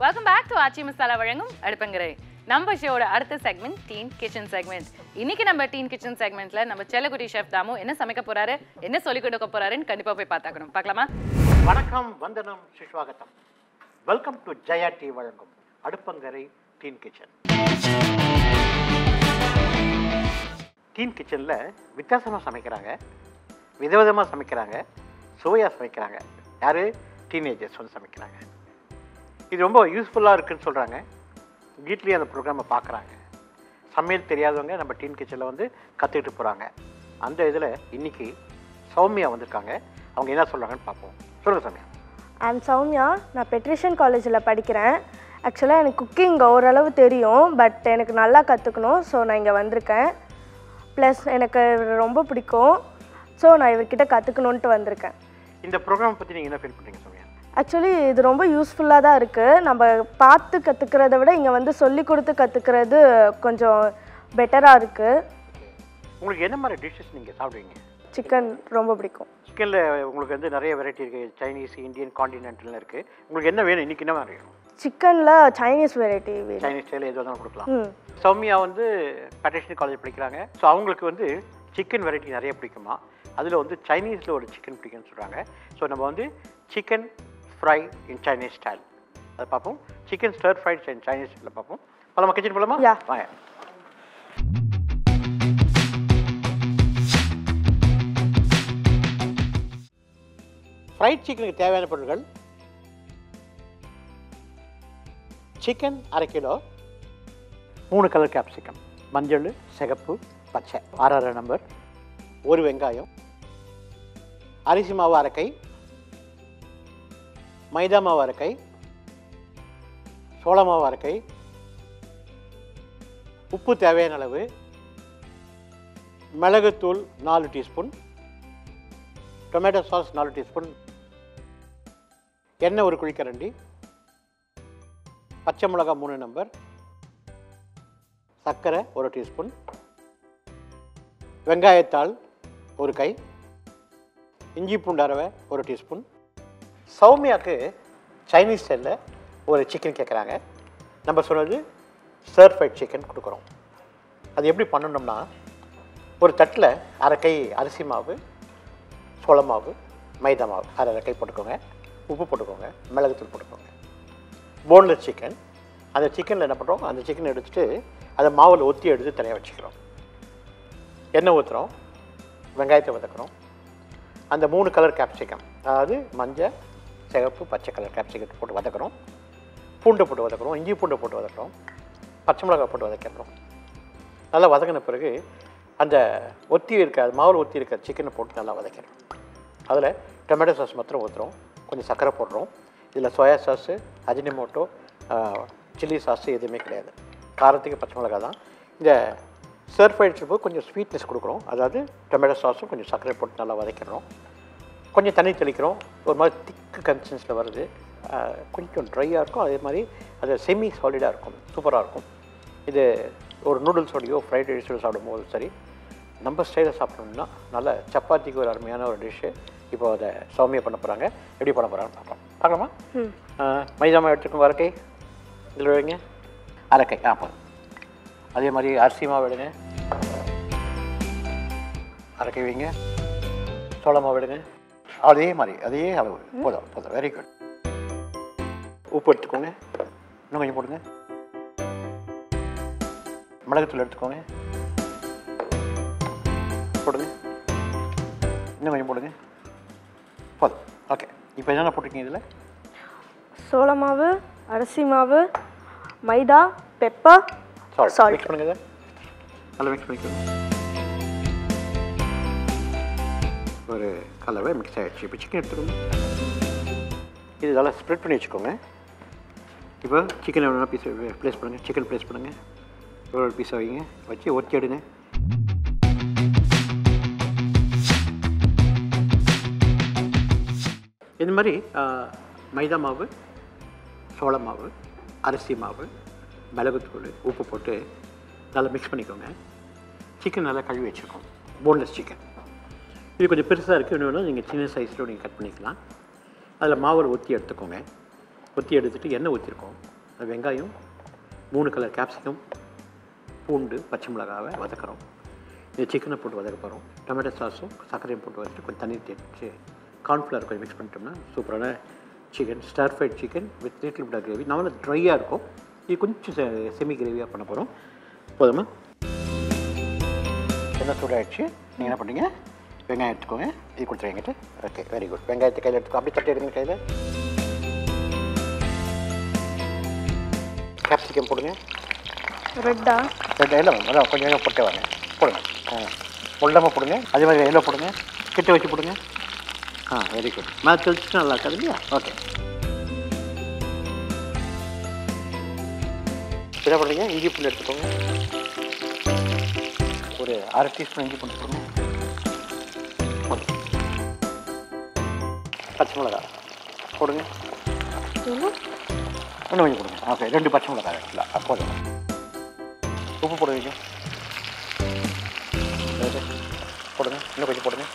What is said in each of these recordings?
Welcome back to Aachi Masala வழங்கும் அடுப்பங்கரை. நம்ம ஷோட அடுத்த செக்மெண்ட் டீன் கிச்சன் செக்மெண்ட். இன்னைக்கு நம்ம டீன் கிச்சன் செக்மெண்ட்ல நம்ம செல்லகுட்டி ஷெஃப் தாமு என்ன சமைக்க போறாரு, என்ன சொல்லி கொடுக்க போறாருன்னு கண்டிப்பா போய் பார்த்தாக்கணும். பார்க்கலாமா? வணக்கம், வந்தனம், சுஸ்வாகத்தம். வெல்கம் டு ஜெயா டி வழங்கும் அடுப்பங்கரை டீன் கிச்சன். டீன் கிச்சனில் வித்தியாசமாக சமைக்கிறாங்க, விதவிதமாக சமைக்கிறாங்க, சுவையாக சமைக்கிறாங்க. யார்? டீனேஜர்ஸ் வந்து சமைக்கிறாங்க. இது ரொம்ப யூஸ்ஃபுல்லாக இருக்குதுன்னு சொல்கிறாங்க. வீட்லேயே அந்த ப்ரோக்ராமை பார்க்குறாங்க. சமையல் தெரியாதவங்க நம்ம டீன் கிச்சனில் வந்து கற்றுக்கிட்டு போகிறாங்க. அந்த இதில் இன்றைக்கி சௌமியா வந்திருக்காங்க. அவங்க என்ன சொல்கிறாங்கன்னு பார்ப்போம். சொல்லுங்கள் சௌமியா. ஐம் சௌமியா. நான் பெட்ரிஷியன் காலேஜில் படிக்கிறேன். ஆக்சுவலாக எனக்கு குக்கிங் ஓரளவு தெரியும், பட் எனக்கு நல்லா கற்றுக்கணும். ஸோ நான் இங்கே வந்திருக்கேன். ப்ளஸ் எனக்கு ரொம்ப பிடிக்கும். ஸோ நான் இவர்கிட்ட கற்றுக்கணுன்ட்டு வந்திருக்கேன். இந்த ப்ரோக்ராம் பற்றி நீங்கள் என்ன ஃபீல் பண்ணுறீங்க சௌமியா? ஆக்சுவலி இது ரொம்ப யூஸ்ஃபுல்லாக தான் இருக்குது. நம்ம பார்த்து கற்றுக்கிறத விட இங்கே வந்து சொல்லி கொடுத்து கற்றுக்கிறது கொஞ்சம் பெட்டராக இருக்குது. உங்களுக்கு என்ன மாதிரி டிஷ்ஷஸ் நீங்கள் சாப்பிடுவீங்க? சிக்கன் ரொம்ப பிடிக்கும். சிக்கனில் உங்களுக்கு வந்து நிறைய வெரைட்டி இருக்குது. சைனீஸ், இந்தியன், காண்டினென்டல்லாம் இருக்குது. உங்களுக்கு என்ன வேணும்? இன்றைக்கி என்ன மாதிரி வேணும்? சிக்கனில் சைனீஸ் வெரைட்டி வேணும். சைனீஸ் ஸ்டைலில் எது வேணாலும் கொடுக்கலாம். சௌமியா வந்து பெட்ரிஷியன் காலேஜ் படிக்கிறாங்க. ஸோ அவங்களுக்கு வந்து சிக்கன் வெரைட்டி நிறைய பிடிக்குமா. அதில் வந்து சைனீஸில் ஒரு சிக்கன் பிடிக்கும்னு சொல்கிறாங்க. ஸோ நம்ம வந்து சிக்கன் ஃப்ரை இன் சைனீஸ் ஸ்டைல் அதை பார்ப்போம். சிக்கன் ஸ்டர் ஃப்ரைட் சைனீஸ் ஸ்டைலில் பார்ப்போம். பலமா கிச்சன் போலாமா? வாங்க. ஃப்ரைட் சிக்கனுக்கு தேவையான பொருட்கள்: சிக்கன் 1/2 கிலோ, 3 கலர் கேப்சிகம், மஞ்சள், சிகப்பு, பச்சை, 6 நம்பர், 1 வெங்காயம், அரிசி மாவு 1/2 கை, மைதா மாவு 1/2 கை, சோள மாவு 1/2 கை, உப்பு தேவையான அளவு, மிளகுத்தூள் 4 டீஸ்பூன், டொமேட்டோ சாஸ் 4 டீஸ்பூன், எண்ணெய் 1 குழிக்கரண்டி, பச்சை மிளகா 3 நம்பர், சர்க்கரை 1 டீஸ்பூன், வெங்காயத்தாள் 1 கை, இஞ்சி பூண்டு அரவை 1 டீஸ்பூன். சௌமியாவுக்கு சைனீஸ் ஸ்டைலில் ஒரு சிக்கன் கேட்குறாங்க. நம்ம சொன்னது ஸ்டர் ஃப்ரைட் சிக்கன் கொடுக்குறோம். அது எப்படி பண்ணணும்னா, ஒரு தட்டில் 1/2 கை அரிசி மாவு, சோள மாவு, மைதா மாவு 1/2 கை போட்டுக்கோங்க, உப்பு போட்டுக்கோங்க, மிளகுத்தூள் போட்டுக்கோங்க. Boneless chicken. அந்த சிக்கனில் என்ன பண்ணுறோம், அந்த சிக்கனை எடுத்துகிட்டு அதை மாவில் ஒத்தி எடுத்து தனியாக வச்சுக்கிறோம். எண்ணெய் ஊற்றுறோம், வெங்காயத்தை வதக்குறோம். அந்த 3 கலர் கேப்சிகம், அதாவது மஞ்சள், சிகப்பு, பச்சை கலர் கேப்சிகத்தை போட்டு வதக்குறோம். பூண்டை போட்டு வதக்குறோம், இஞ்சி பூண்டை போட்டு வதக்குறோம், பச்சை மிளகாய் போட்டு வதக்கிறோம். நல்லா வதக்கின பிறகு அந்த ஒத்தி இருக்க மாவில் ஒத்தி இருக்க சிக்கனை போட்டு நல்லா வதக்கிறோம். அதில் டொமேட்டோ சாஸ் மாத்திரம் ஊற்றுறோம், கொஞ்சம் சர்க்கரை போடுறோம். இதில் soya sauce, Ajinomoto, chilli sauce எதுவுமே கிடையாது. காரத்துக்கு பச்சை மிளகாய் தான். இந்த ஸ்டர் ஃப்ரைட் போது கொஞ்சம் ஸ்வீட்னஸ் கொடுக்குறோம். அதாவது டொமேட்டோ சாஸும் கொஞ்சம் சர்க்கரை போட்டு நல்லா வதக்கிறோம். கொஞ்சம் தண்ணி தெளிக்கிறோம். ஒரு மாதிரி திக்கு கன்சிஸ்டன்ஸில் வருது. கொஞ்சம் ட்ரையாக இருக்கும், அதே மாதிரி அது செமி சாலிடாக இருக்கும், சூப்பராக இருக்கும். இது ஒரு நூடுல்ஸோடையோ ஃப்ரைட் ரைஸோடு சாப்பிடும்போது சரி, நம்ம ஸ்டைலில் சாப்பிட்டோம்னா நல்ல சப்பாத்திக்கு ஒரு அருமையான ஒரு டிஷ்ஷு. இப்போ அதை சௌமியா பண்ண போகிறாங்க. எப்படி பண்ண போகிறாங்கன்னு பார்க்கலாமா? மைதா மாவு எடுத்துக்கோங்க 1/2 கை. இதில் வைங்க 1/2 கை. போதும். அதே மாதிரி அரிசி மாவு எடுங்க 1/2 கை வைங்க. சோள மாவு எடுங்க அதே மாதிரி, அதே அளவு. போதும் போதும், வெரி குட். உப்பு எடுத்துக்கோங்க, இன்னும் கொஞ்சம் போடுங்க. மிளகுத்தூள் எடுத்துக்கோங்க, போடுங்க, இன்னும் கொஞ்சம் போடுங்க. போதும். ஓகே. இப்போ என்னென்ன போட்டிருக்கீங்க இதில்? சோள மாவு, அரிசி மாவு, மைதா, பெப்பர், சால்ட். மிக்ஸ் பண்ணுங்க. நல்லா மிக்ஸ் பண்ணிக்கோங்க. ஒரு கலவை மிக்ஸ் ஆகிடுச்சு. இப்போ சிக்கன் எடுத்துக்கோங்க. இது நல்லா ஸ்ப்ரெட் பண்ணி வச்சுக்கோங்க. இப்போ சிக்கன் எவ்வளோ பீஸ் ப்ளேஸ் பண்ணுங்கள். சிக்கன் ப்ளேஸ் பண்ணுங்கள். எவ்வளோ பீஸ் வைங்க, வச்சு ஒத்தி எடுங்க. இந்த மாதிரி மைதா மாவு, சோள மாவு, அரிசி மாவு, மிளகுத்தூள், உப்பு போட்டு நல்லா மிக்ஸ் பண்ணிக்கோங்க. சிக்கன் நல்லா கழுவி வச்சுருக்கோம். Boneless chicken. இது கொஞ்சம் பெருசாக இருக்குது. இன்னொன்று நீங்கள் சின்ன சைஸில் நீங்கள் கட் பண்ணிக்கலாம். அதில் மாவில் ஒத்தி எடுத்துக்கோங்க. ஒத்தி எடுத்துகிட்டு எண்ணெய் ஊற்றிருக்கோம். வெங்காயம் 3 கலர் கேப்சிகம் பூண்டு பச்சை மிளகாவை வதக்குறோம். இது சிக்கனை போட்டு வதக்க போகிறோம். டொமேட்டோ சாஸும் சர்க்கரையும் போட்டு வச்சுட்டு கொஞ்சம் தண்ணி தேய்ச்சி கார்ன்ஃப்ளவர் கொஞ்சம் மிக்ஸ் பண்ணிட்டோம்னா சூப்பரான chicken star fried chicken with little bit gravy. நல்லா ட்ரையாக இருக்கும். இது கொஞ்சம் செமி கிரேவியாக பண்ண போகிறோம். போதுமா? என்ன சூடாகிடுச்சு. நீங்கள் என்ன பண்ணுறீங்க? வெங்காயம் எடுத்துக்கோங்க. இது கொடுத்துருவீங்கிட்டு. Okay, very good. வெங்காயத்தை கையில் எடுத்துக்கோ. அப்படி தட்டி எடுங்க கையில். கேப்சிகம் போடுங்க. ரெட்டா? ரெட் எல்லாம் அதான் கொஞ்சம் கொஞ்சம் போட்டே வாங்க. போடுங்க. முள்ளமாக போடுங்க. அதே மாதிரி எல்லாம் போடுங்க. கிட்ட வச்சு போடுங்க. Very good. மேலே தெளிச்சுட்டு நல்லா இருக்காது இல்லையா? ஓகே. என்ன பண்ணுறீங்க? இஞ்சி பூண்டு எடுத்துக்கோங்க. ஒரு 1/2 டீஸ்பூன் இஞ்சி பூண்டு போடுங்க. பச்சை மிளகா போடுங்க. இன்னும் கொஞ்சம் போடுங்க. ஓகே, 2 பச்சை மிளகா எடுக்கலாம். போதும். உப்பு போடுவீங்க. போடுங்க. இன்னும் கொஞ்சம் போடுங்க.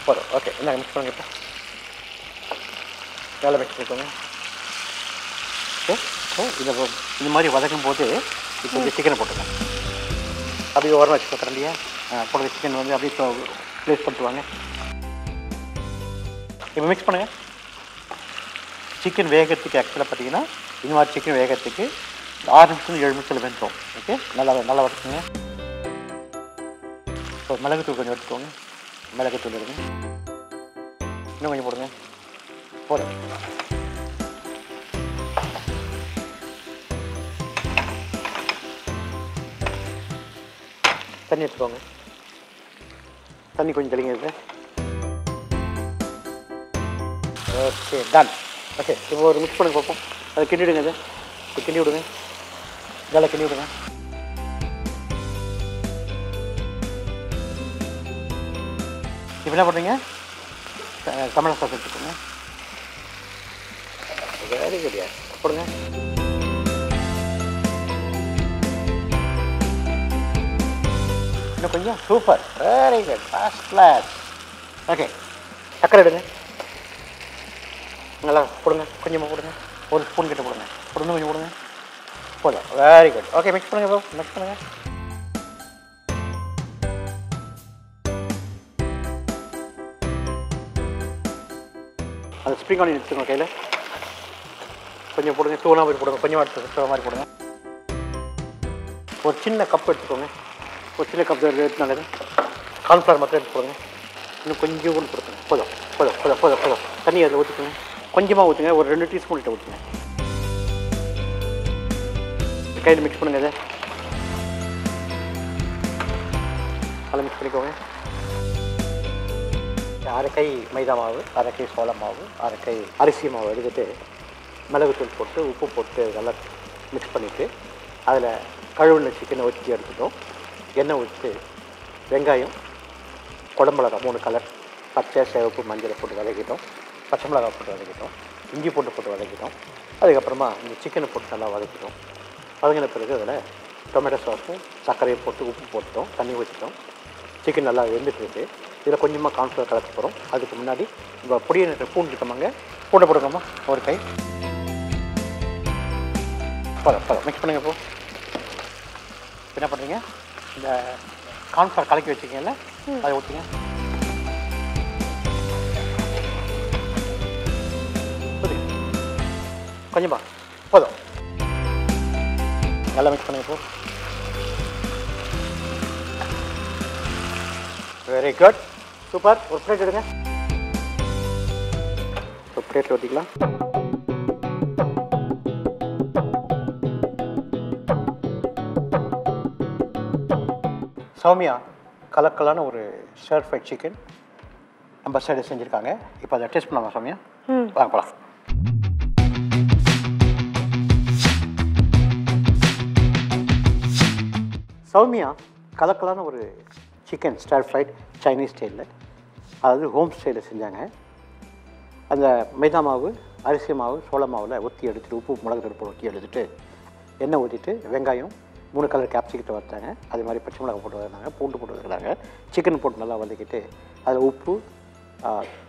போதும். ஓகே, என்ன மிக்ஸ் பண்ணுங்க. இப்போ நல்லா மிக்ஸ் பண்ணிக்கோங்க. ஓகே, இந்த மாதிரி வதக்கும் போது இப்போ இந்த சிக்கனை போட்டுங்க. அப்படியே ஓரமாக வச்சு பார்க்குறேன் இல்லையா? போடுற சிக்கன் வந்து அப்படியே ப்ளேஸ் பண்ணிட்டுவாங்க. இப்போ மிக்ஸ் பண்ணுங்கள். சிக்கன் வேகிறதுக்கு ஆக்சுவலாக பார்த்தீங்கன்னா இந்த மாதிரி சிக்கன் வேகிறதுக்கு 6 நிமிஷம் 7 நிமிஷத்தில் வெந்துடும். ஓகே, நல்லா வதக்குங்க. இப்போ மிளகுத்தூள் கொஞ்சம் எடுத்துக்கோங்க. மிளகுத்தூள் எடுங்க. இன்னும் கொஞ்சம் போடுங்க. போதும். தண்ணி எடுத்துக்கோங்க. தண்ணி கொஞ்சம் தெளிங்க இது. Okay, ton. ஓகே, இப்போ ஒரு மிக்ஸ் பண்ணி பார்ப்போம். அதை கிண்டி விடுங்க. இது கிண்டி விடுங்க. நல்லா கிண்டி விடுங்க. இப்போ என்ன பண்ணுறீங்க? டொமேட்டோ சாஸ் எடுத்துக்கோங்க. Very good. போடுங்க. இன்னும் கொஞ்சம். Super. Very good. First class. Okay, சக்கரை எடுங்க. நல்லா போடுங்க. கொஞ்சமாக போடுங்க. 1 ஸ்பூன் கிட்ட போடுங்க. போடுங்க. கொஞ்சம் போடுங்க. போதும். Very good. ஓகே, மிக்ஸ் பண்ணுங்க. இப்போ மிக்ஸ் பண்ணுங்க. அது ஸ்ப்ரிங் ஆனியன் எடுத்துக்கோங்க கையில். கொஞ்சம் போடுங்க. தூளாக மாதிரி போடுங்க. கொஞ்சமாக எடுத்து மாதிரி போடுங்க. ஒரு சின்ன கப் எடுத்துக்கோங்க. ஒரு சின்ன கப் எடுத்து நல்லது. கார்ன்ஃப்ளவர் மட்டும் எடுத்து போடுங்க. இன்னும் கொஞ்சம் கூட கொடுத்துங்க. போதும் போதும் போதும் போதும் போதும். தண்ணி அதில் ஊற்றிக்கோங்க. கொஞ்சமாக ஊற்றுங்க. ஒரு 2 டீஸ்பூன் கிட்ட ஊற்றுங்க. கையில் மிக்ஸ் பண்ணுங்க. இதை நல்லா மிக்ஸ் பண்ணிக்கோங்க. 1/2 கை மைதா மாவு, 1/2 கை சோள மாவு, 1/2 கை அரிசி மாவு எடுத்துகிட்டு மிளகுத்தூள் போட்டு உப்பு போட்டு நல்லா மிக்ஸ் பண்ணிவிட்டு அதில் கழுவுன சிக்கனை ஊற்றி எடுத்துட்டோம். எண்ணெய் ஊற்றி வெங்காயம், குடமிளகா 3 கலர், பச்சை சிவப்பு மஞ்சளை போட்டு வதக்கிட்டோம். பச்சை மிளகா போட்டு வதக்கிட்டோம். இஞ்சி போட்டு வதக்கிட்டோம். அதுக்கப்புறமா இந்த சிக்கனை போட்டு நல்லா வதக்கிட்டோம். வதங்கின பிறகு அதில் டொமேட்டோ சாஸும் சர்க்கரையை போட்டு உப்பு போட்டுட்டோம். தண்ணி ஊற்றிட்டோம். சிக்கன் நல்லா வெந்துட்டு இதில் கொஞ்சமாக கார்ன்ஃப்ளவர் கலக்க போகிறோம். அதுக்கு முன்னாடி இப்போ பொடியை பூண்டு இருக்கமாங்க. பூண்டை போடுங்கம்மா. ஒரு கை. பதம் மிக்ஸ் பண்ணுங்க. இப்போ என்ன பண்ணுறீங்க? இந்த கார்ன்ஃப்ளவர் கலக்கி வச்சுக்கீங்கல்ல, அதை ஊற்றுங்க. கொஞ்சமா போதும். நல்லா மிக்ஸ் பண்ணுங்க. இப்போ வெரி குட். சூப்பர். ஒரு பிளேட் எடுங்க. ஒரு பிளேட்டில் ஊற்றிக்கலாம். சௌமியா கலக்கலான ஒரு ஸ்டர் ஃப்ரைட் சிக்கன் நம்ம சைடு செஞ்சுருக்காங்க. இப்போ அதை டேஸ்ட் பண்ணலாமா சௌமியா? வாங்க போகலாம். சௌமியா கலக்கலான ஒரு சிக்கன் ஸ்டர் ஃப்ரைட் சைனீஸ் ஸ்டைலில், அதாவது ஹோம் ஸ்டைலில் செஞ்சாங்க. அந்த மைதா மாவு, அரிசி மாவு, சோள மாவில் ஊற்றி எடுத்துகிட்டு உப்பு மிளகு தூள் ஊற்றி எடுத்துகிட்டு எண்ணெய் ஊற்றிட்டு வெங்காயம் 3 கலர் கேப்சிகத்தை வறுத்தாங்க. அதே மாதிரி பச்சை மிளகா போட்டு வந்தாங்க, பூண்டு போட்டு வைக்கிறாங்க. சிக்கன் போட்டு நல்லா வதக்கிட்டு அதில் உப்பு,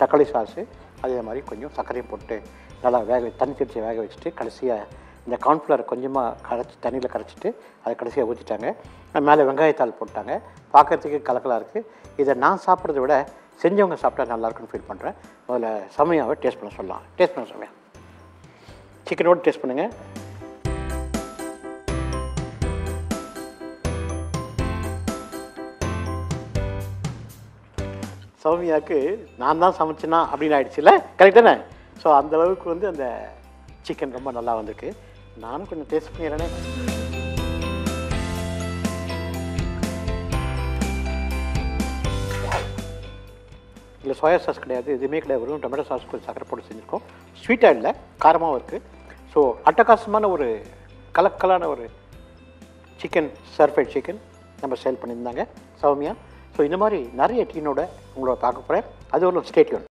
தக்காளி சாஸு, அதே மாதிரி கொஞ்சம் சர்க்கரையும் போட்டு நல்லா தண்ணி தெளித்து வேக வச்சுட்டு கடைசியாக இந்த கார்ன்ஃப்ளவர் கொஞ்சமாக கரைச்சி தண்ணியில் கரைச்சிட்டு அதை கடைசியாக ஊற்றிட்டாங்க. மேலே வெங்காயத்தாள் போட்டாங்க. பார்க்குறதுக்கு கலக்கலாக இருக்குது. இதை நான் சாப்பிட்றத விட செஞ்சவங்க சாப்பிட்டா நல்லாயிருக்குன்னு ஃபீல் பண்ணுறேன். முதல்ல சமையாவை டேஸ்ட் பண்ண சொல்லலாம். டேஸ்ட் பண்ண சமையா சிக்கனோடு டேஸ்ட் பண்ணுங்கள். சௌமியாவுக்கு நான் தான் சமைச்சேனா அப்படின்னு ஆயிடுச்சுல்ல, கரெக்ட் தானே? ஸோ அந்தளவுக்கு வந்து அந்த சிக்கன் ரொம்ப நல்லா வந்திருக்கு. நானும் கொஞ்சம் டேஸ்ட் பண்ணிடுறேனே. இல்லை சோயா சாஸ் கிடையாது, எதுவுமே கிடையாது, வெறும் டொமேட்டோ சாஸ் கொஞ்சம் சக்கரை போட்டு செஞ்சுருக்கோம். ஸ்வீட்டாக இல்லை, காரமாகவும் இருக்குது. ஸோ அட்டகாசமான ஒரு கலக்கலான ஒரு சிக்கன் சர்ஃபைட் சிக்கன் நம்ம சேல் பண்ணியிருந்தாங்க சௌமியா. ஸோ இந்த மாதிரி நிறைய டீனோட உங்களோட பார்க்க போகிறேன். அது ஒரு ஸ்டேட்யூன்.